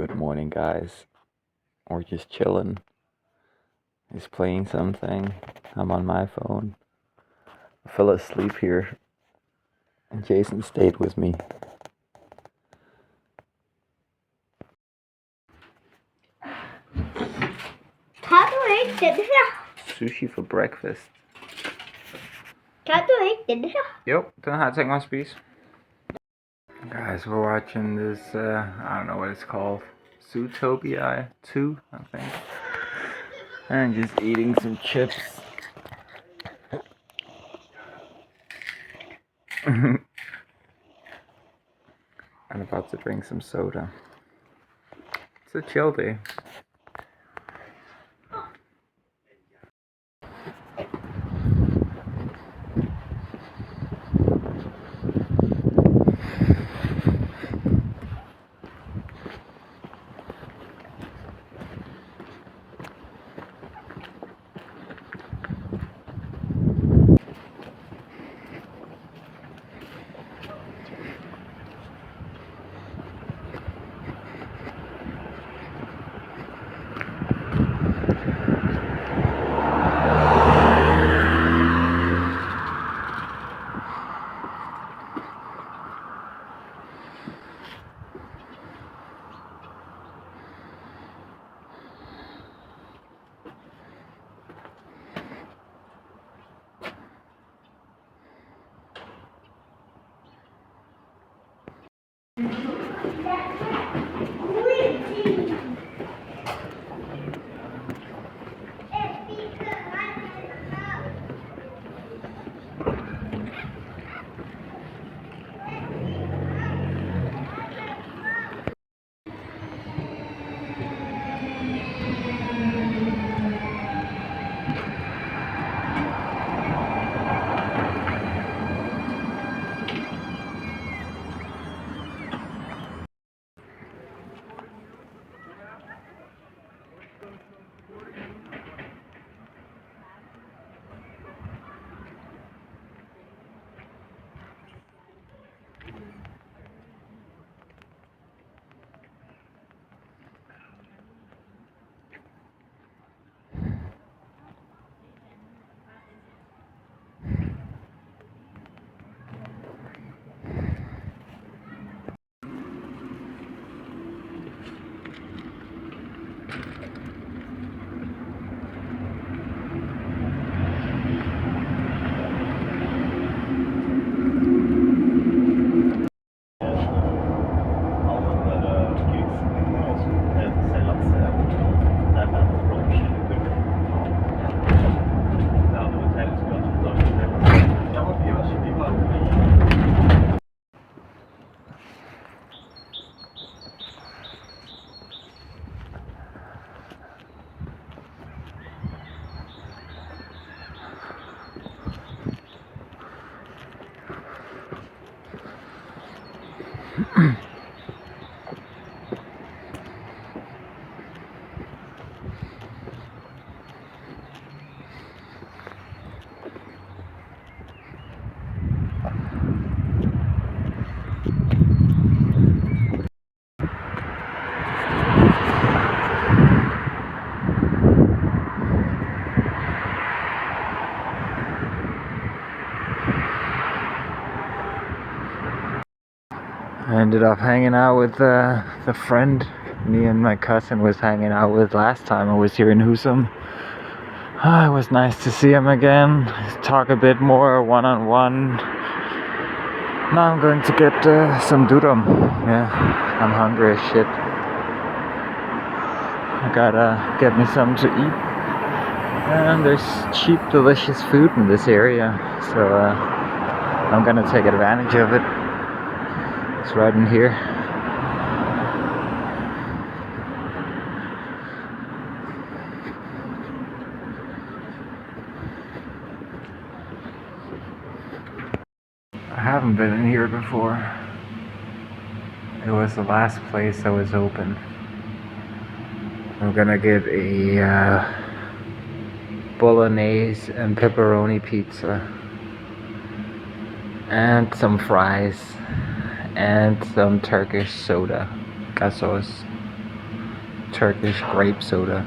Good morning, guys. Or just chilling. He's playing something. I'm on my phone. I fell asleep here, and Jason stayed with me. Kan du ikke det her? Sushi for breakfast. Kan du ikke det her? Jo, den har jeg tænkt mig at spise. Guys, we're watching this, I don't know what it's called. Zootopia 2, I think. And just eating some chips. I'm about to drink some soda. It's a chill day. I ended up hanging out with the friend me and my cousin was hanging out with last time I was here in Husum. It was nice to see him again, talk a bit more one-on-one. Now I'm going to get some durum. Yeah, I'm hungry as shit. I gotta get me something to eat. And there's cheap, delicious food in this area, so I'm gonna take advantage of it. It's right in here. I haven't been in here before. It was the last place that was open. I'm gonna get a bolognese and pepperoni pizza and some fries and some Turkish soda, gasos. Turkish grape soda.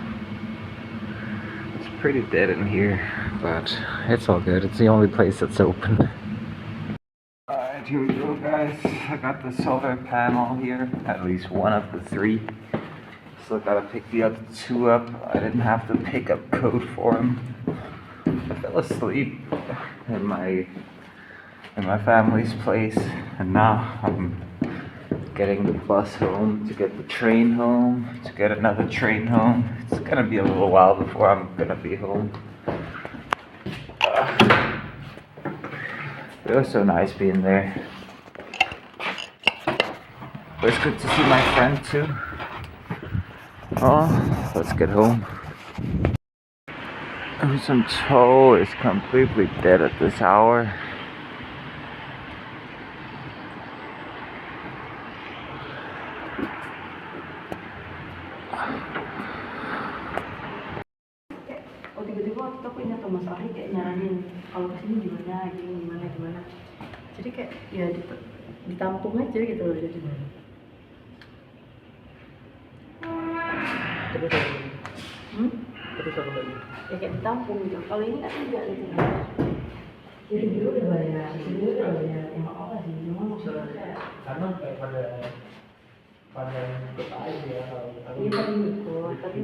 It's pretty dead in here, but it's all good. It's the only place that's open. Alright, here we go, guys. I got the solar panel here, at least one of the three. Still gotta pick the other two up. I didn't have to pick up code for them. I fell asleep in my family's place, and now I'm getting the bus home to get the train home to get another train home. It's gonna be a little while before I'm gonna be home. It was so nice being there. But it's good to see my friend too. Oh, let's get home. Husum Toll is completely dead at this hour. Oh tiba-tiba waktu itu aku ingat tuh Mas Ari kayak nyaranin kalau kesini gimana gimana. Jadi kayak ya ditampung aja gitu loh jadi. Terus apa lagi? Terus apa lagi? Ya kayak ditampung gitu. Kalau ini kan enggak gitu. Jadi dulu udah banyak yang apa sih? Memang maksudnya karena kayak pada ikut aja ya kalau iya tadi ikut tapi